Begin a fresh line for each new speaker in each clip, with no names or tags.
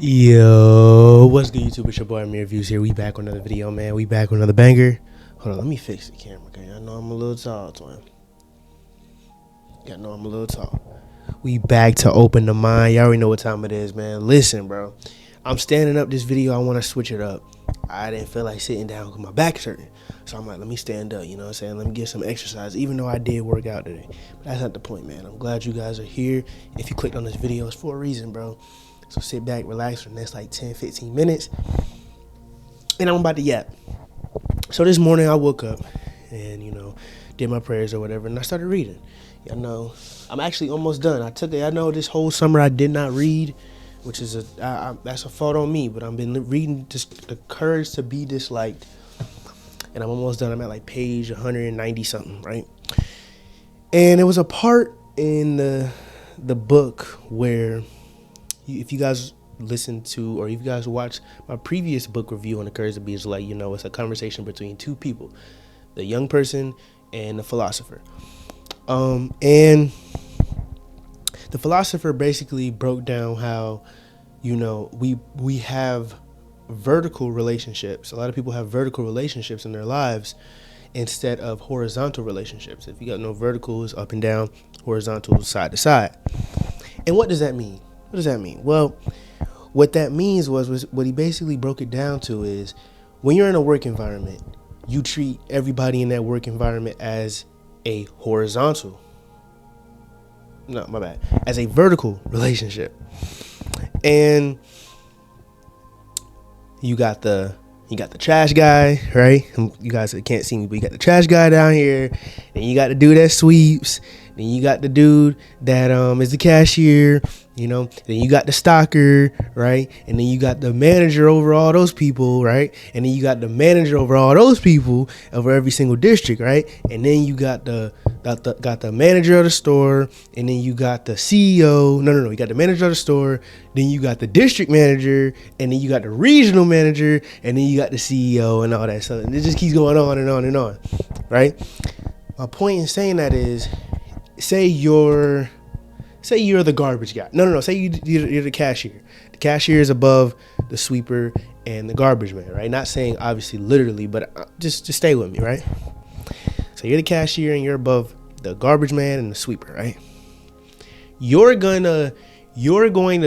Yo, what's good, YouTube? It's your boy Amir Views here. We back with another video, man. We back with another banger. Hold on, let me fix the camera, okay? I know I'm a little tall, twin. I know I'm a little tall. We back to open the mind. Y'all already know what time it is, man. Listen, bro. I'm standing up this video. I want to switch it up. I didn't feel like sitting down because my back is hurting. So I'm like, let me stand up, you know what I'm saying? Let me get some exercise, even though I did work out today. But that's not the point, man. I'm glad you guys are here. If you clicked on this video, it's for a reason, bro. So sit back, relax for the next like 10, 15 minutes. And I'm about to yap. So this morning I woke up and, did my prayers or whatever. And I started reading. Y'all know, I'm actually almost done. I know this whole summer I did not read, which is that's a fault on me. But I've been reading just The Courage to Be Disliked. And I'm almost done. I'm at like page 190 something, right? And there was a part in the book where, if you guys listen to, or if you guys watch my previous book review on The Courage to Be Disliked, it's a conversation between two people, the young person and the philosopher. And the philosopher basically broke down how, we have vertical relationships. A lot of people have vertical relationships in their lives instead of horizontal relationships. If you got no verticals, up and down, horizontal, side to side. And what does that mean? What does that mean? Well, what that means was what he basically broke it down to is, when you're in a work environment, you treat everybody in that work environment as a horizontal. No, my bad. As a vertical relationship. And you got the trash guy, right? You guys can't see me, but you got the trash guy down here. Then you got the dude that sweeps. Then you got the dude that is the cashier. Then you got the stocker, right? And then you got the manager over all those people, right? And then you got the manager over all those people over every single district, right? And then you got the manager of the store, and then you got the CEO. No, you got the manager of the store, then you got the district manager, and then you got the regional manager, and then you got the CEO and all that stuff. And it just keeps going on and on and on, right? My point in saying that is, say you're the garbage guy. No. Say you're the cashier. The cashier is above the sweeper and the garbage man, right? Not saying obviously literally, but just stay with me, right? So you're the cashier and you're above the garbage man and the sweeper, right? You're going to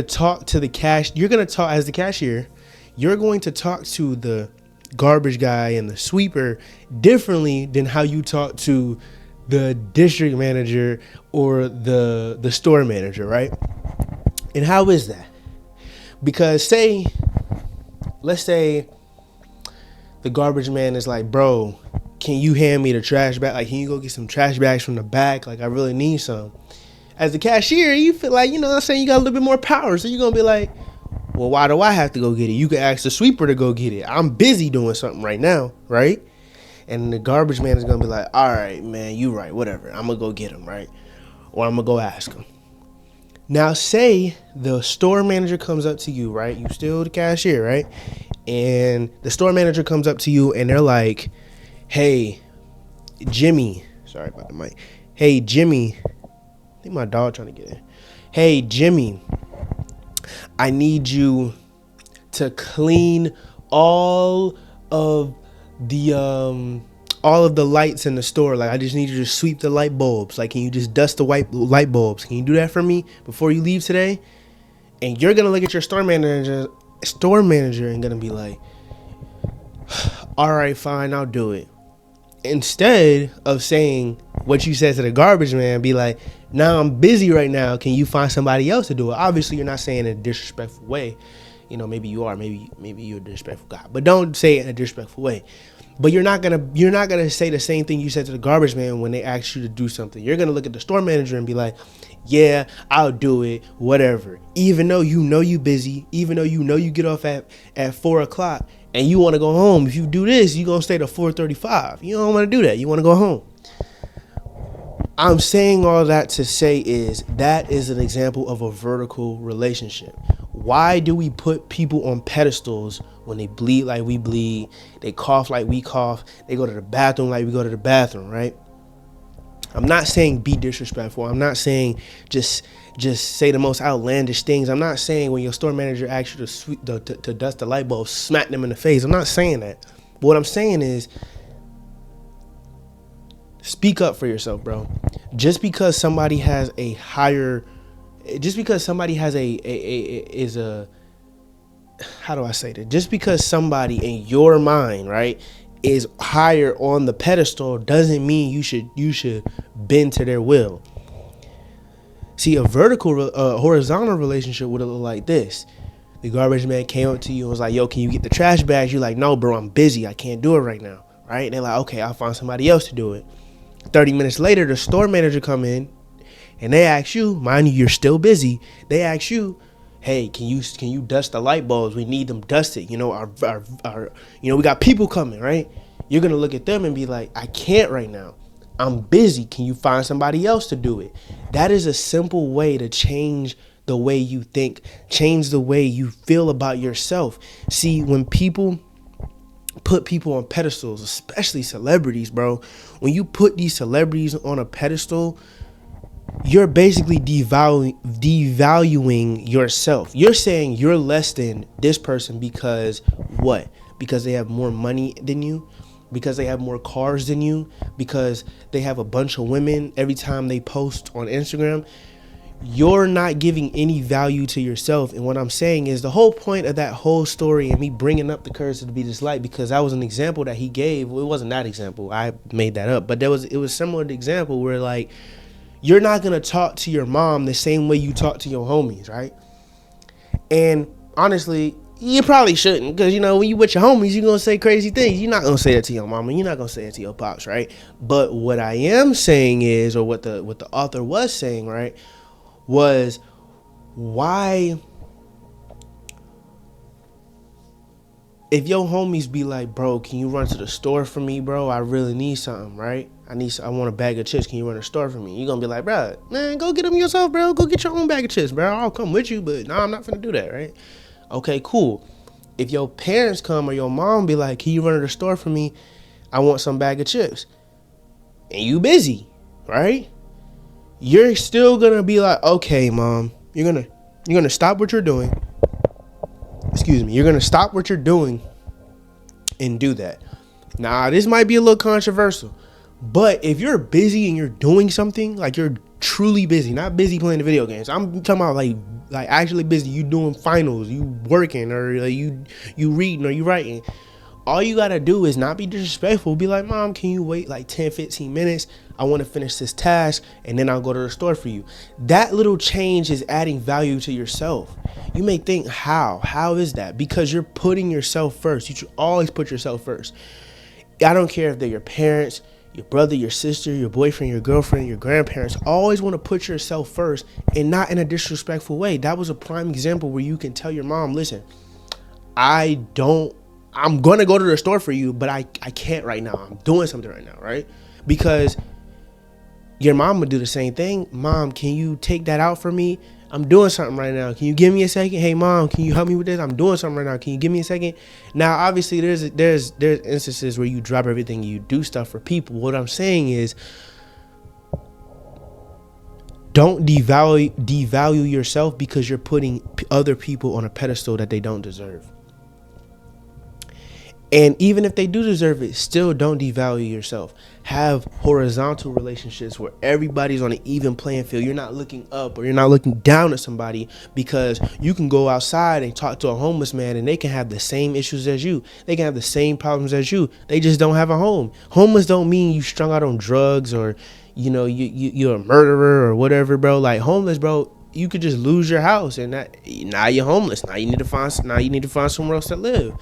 talk to the cash. You're going to talk as the cashier. You're going to talk to the garbage guy and the sweeper differently than how you talk to the district manager or the store manager, right? And how is that? Because let's say the garbage man is like, bro, can you hand me the trash bag? Like, can you go get some trash bags from the back? Like, I really need some. As the cashier, you feel like, you got a little bit more power. So you're going to be like, well, why do I have to go get it? You can ask the sweeper to go get it. I'm busy doing something right now, right? And the garbage man is going to be like, all right, man, you right, whatever. I'm going to go get him, right? Or I'm going to go ask him. Now, say the store manager comes up to you, right? You still the cashier, right? And the store manager comes up to you and they're like, hey, Jimmy. Sorry about the mic. Hey, Jimmy. I think my dog trying to get in. Hey, Jimmy, I need you to clean all of the lights in the store. Like, I just need you to sweep the light bulbs. Like, can you just dust the white light bulbs? Can you do that for me before you leave today? And you're gonna look at your store manager and gonna be like, all right, fine, I'll do it. Instead of saying what you said to the garbage man, be like, nah, I'm busy right now. Can you find somebody else to do it? Obviously, you're not saying it in a disrespectful way. Maybe you are. Maybe you're a disrespectful guy. But don't say it in a disrespectful way. But you're not gonna say the same thing you said to the garbage man when they ask you to do something. You're gonna look at the store manager and be like, yeah, I'll do it, whatever. Even though you busy, even though you get off at 4:00 and you want to go home. If you do this, you're gonna stay to 4:35. You don't want to do that. You want to go home. I'm saying all that to say that is an example of a vertical relationship. Why do we put people on pedestals when they bleed like we bleed, they cough like we cough, they go to the bathroom like we go to the bathroom, right? I'm not saying be disrespectful. I'm not saying just just say the most outlandish things. I'm not saying when your store manager asks you to dust the light bulb, smack them in the face. I'm not saying that. But what I'm saying is, speak up for yourself, bro. Just because somebody has a higher, just because somebody has how do I say that? Just because somebody in your mind, right, is higher on the pedestal doesn't mean you should bend to their will. See, a horizontal relationship would look like this. The garbage man came up to you and was like, yo, can you get the trash bags? You're like, no, bro, I'm busy. I can't do it right now. Right? And they're like, okay, I'll find somebody else to do it. 30 minutes later, the store manager come in and they ask you, mind you, you're still busy. They ask you, hey, can you dust the light bulbs? We need them dusted. You know, our we got people coming, right? You're going to look at them and be like, I can't right now. I'm busy. Can you find somebody else to do it? That is a simple way to change the way you think, change the way you feel about yourself. See, when people put people on pedestals, especially celebrities, bro, when you put these celebrities on a pedestal, you're basically devaluing yourself. You're saying you're less than this person because what? Because they have more money than you? Because they have more cars than you? Because they have a bunch of women every time they post on Instagram? You're not giving any value to yourself. And what I'm saying is the whole point of that whole story and me bringing up the courage to be this light, because that was an example that he gave. Well, it wasn't that example. I made that up. But it was similar to the example where, like, you're not going to talk to your mom the same way you talk to your homies, right? And honestly, you probably shouldn't, because, you know, when you with your homies, you're going to say crazy things. You're not going to say that to your mama. You're not going to say it to your pops, right? But what I am saying is, or what the author was saying, right, was why, if your homies be like, bro, can you run to the store for me, bro? I really need something, right? I want a bag of chips. Can you run to the store for me? You're going to be like, bro, man, go get them yourself, bro. Go get your own bag of chips, bro. I'll come with you, but no, I'm not finna do that, right? Okay, cool. If your parents come or your mom be like, can you run to the store for me? I want some bag of chips. And you busy, right? You're still going to be like, okay, mom, you're going to stop what you're doing. Excuse me. You're going to stop what you're doing and do that. Now, this might be a little controversial, but if you're busy and you're doing something, like you're truly busy, not busy playing the video games. I'm talking about like actually busy. You doing finals, you working, or like you reading, or you writing. All you got to do is not be disrespectful. Be like, mom, can you wait like 10, 15 minutes? I want to finish this task and then I'll go to the store for you. That little change is adding value to yourself. You may think, how is that? Because you're putting yourself first. You should always put yourself first. I don't care if they're your parents, your brother, your sister, your boyfriend, your girlfriend, your grandparents. Always want to put yourself first, and not in a disrespectful way. That was a prime example where you can tell your mom, listen, I'm going to go to the store for you, but I can't right now. I'm doing something right now, right? Because your mom would do the same thing. Mom, can you take that out for me? I'm doing something right now. Can you give me a second? Hey, mom, can you help me with this? I'm doing something right now. Can you give me a second? Now, obviously, there's instances where you drop everything, you do stuff for people. What I'm saying is, don't devalue yourself because you're putting other people on a pedestal that they don't deserve. And even if they do deserve it, still don't devalue yourself. Have horizontal relationships where everybody's on an even playing field. You're not looking up or you're not looking down at somebody, because you can go outside and talk to a homeless man and they can have the same issues as you. They can have the same problems as you. They just don't have a home. Homeless don't mean you strung out on drugs or, you know, you're a murderer or whatever, bro. Like, homeless, bro, you could just lose your house and now you're homeless. Now you need to find somewhere else to live.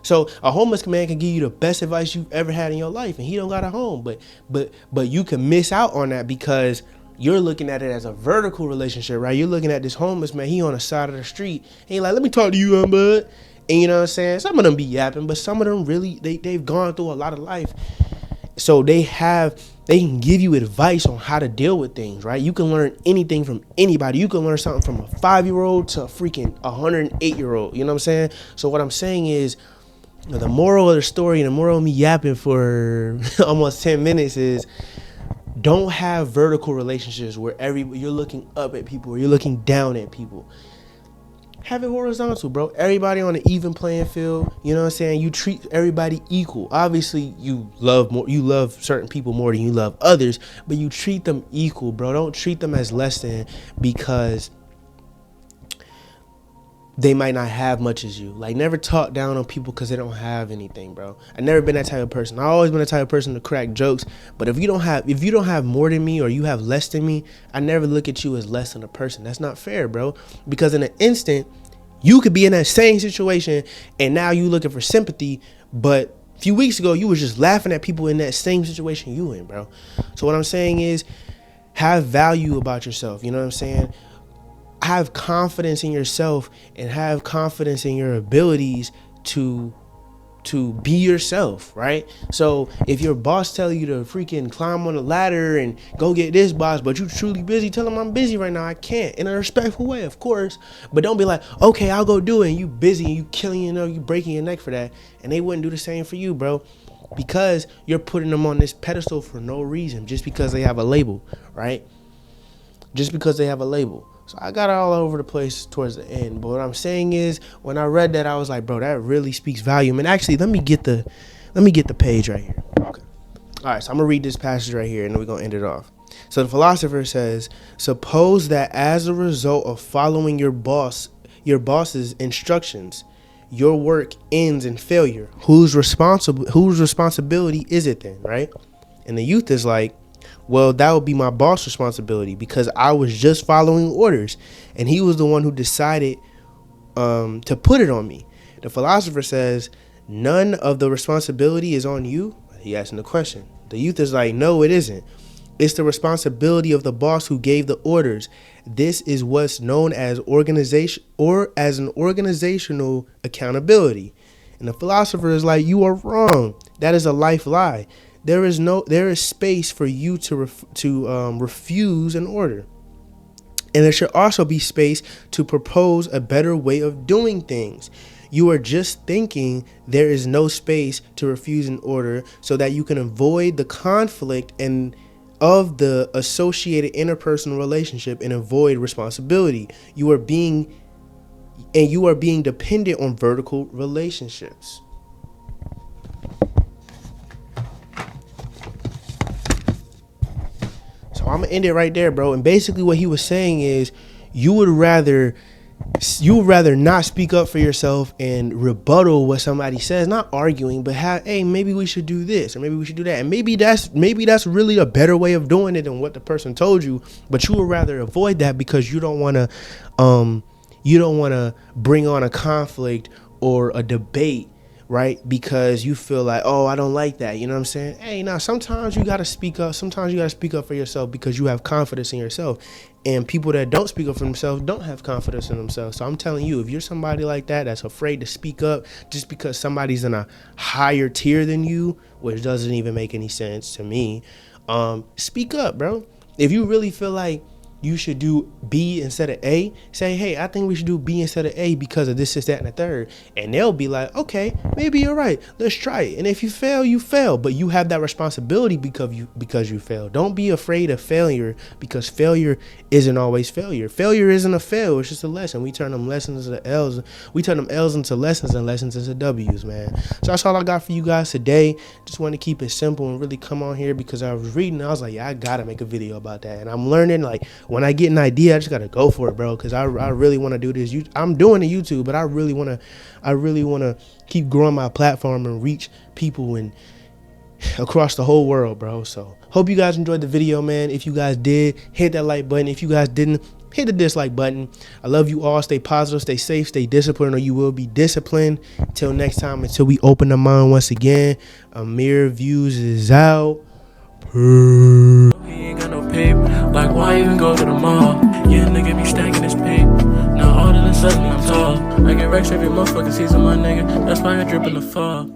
So a homeless man can give you the best advice you've ever had in your life, and he don't got a home. But you can miss out on that because you're looking at it as a vertical relationship, right? You're looking at this homeless man, he on the side of the street, and he like, let me talk to you, bud. And you know what I'm saying? Some of them be yapping, but some of them really, they've gone through a lot of life. So they can give you advice on how to deal with things, right? You can learn anything from anybody. You can learn something from a 5-year-old to a freaking 108-year-old. You know what I'm saying? So what I'm saying is, the moral of the story and the moral of me yapping for almost 10 minutes is, Don't have vertical relationships where you're looking up at people or you're looking down at people. Have it horizontal, bro. Everybody on an even playing field. You know what I'm saying? You treat everybody equal. Obviously, you love certain people more than you love others, but you treat them equal, bro. Don't treat them as less than because they might not have much as you. Like, never talk down on people because they don't have anything, bro. I've never been that type of person. I've always been the type of person to crack jokes. But if you don't have more than me or you have less than me, I never look at you as less than a person. That's not fair, bro. Because in an instant, you could be in that same situation and now you looking for sympathy. But a few weeks ago, you was just laughing at people in that same situation you in, bro. So what I'm saying is, have value about yourself. You know what I'm saying? Have confidence in yourself and have confidence in your abilities to be yourself, right? So if your boss tell you to freaking climb on the ladder and go get this boss, but you truly busy, tell them I'm busy right now, I can't, in a respectful way, of course. But don't be like, okay, I'll go do it, and you busy and you killing, you breaking your neck for that, and they wouldn't do the same for you, bro, because you're putting them on this pedestal for no reason, just because they have a label, right? Just because they have a label. So I got all over the place towards the end. But what I'm saying is, when I read that, I was like, bro, that really speaks volume. And actually, let me get the page right here. Okay. All right, so I'm gonna read this passage right here, and then we're gonna end it off. So the philosopher says, suppose that as a result of following your boss's instructions, your work ends in failure. Whose responsibility is it then, right? And the youth is like, well, that would be my boss' responsibility because I was just following orders and he was the one who decided to put it on me. The philosopher says, none of the responsibility is on you. He asking the question. The youth is like, no, it isn't. It's the responsibility of the boss who gave the orders. This is what's known as organization or as an organizational accountability. And the philosopher is like, you are wrong. That is a life lie. There is space for you to refuse an order. And there should also be space to propose a better way of doing things. You are just thinking there is no space to refuse an order so that you can avoid the conflict and of the associated interpersonal relationship and avoid responsibility. You are being dependent on vertical relationships. I'm gonna end it right there, bro. And basically what he was saying is you would rather not speak up for yourself and rebuttal what somebody says, not arguing, but hey, maybe we should do this or maybe we should do that. And maybe that's really a better way of doing it than what the person told you, but you would rather avoid that because you don't want to bring on a conflict or a debate, right? Because you feel like, oh, I don't like that. You know what I'm saying? Hey, now sometimes you got to speak up. Sometimes you got to speak up for yourself because you have confidence in yourself. And people that don't speak up for themselves don't have confidence in themselves. So I'm telling you, if you're somebody like that, that's afraid to speak up just because somebody's in a higher tier than you, which doesn't even make any sense to me, speak up, bro. If you really feel like you should do B instead of A, say, hey, I think we should do B instead of A because of this, that, and the third. And they'll be like, okay, maybe you're right. Let's try it. And if you fail, you fail. But you have that responsibility because you fail. Don't be afraid of failure because failure isn't always failure. Failure isn't a fail. It's just a lesson. We turn them lessons into L's. We turn them L's into lessons and lessons into W's, man. So that's all I got for you guys today. Just want to keep it simple and really come on here because I was reading. I was like, yeah, I got to make a video about that. And I'm learning, like, when I get an idea, I just gotta go for it, bro. Because I really want to do this. I'm doing the YouTube, but I really want to keep growing my platform and reach people and across the whole world, bro. So hope you guys enjoyed the video, man. If you guys did, hit that like button. If you guys didn't, hit the dislike button. I love you all. Stay positive, stay safe, stay disciplined, or you will be disciplined. Until next time, until we open the mind once again. Amir Views is out.
He ain't got no paper, like why even go to the mall? Yeah, nigga be stacking his paper. Now all of a sudden I'm tall. I get racks every motherfucking season, my nigga. That's why I drip in the fall.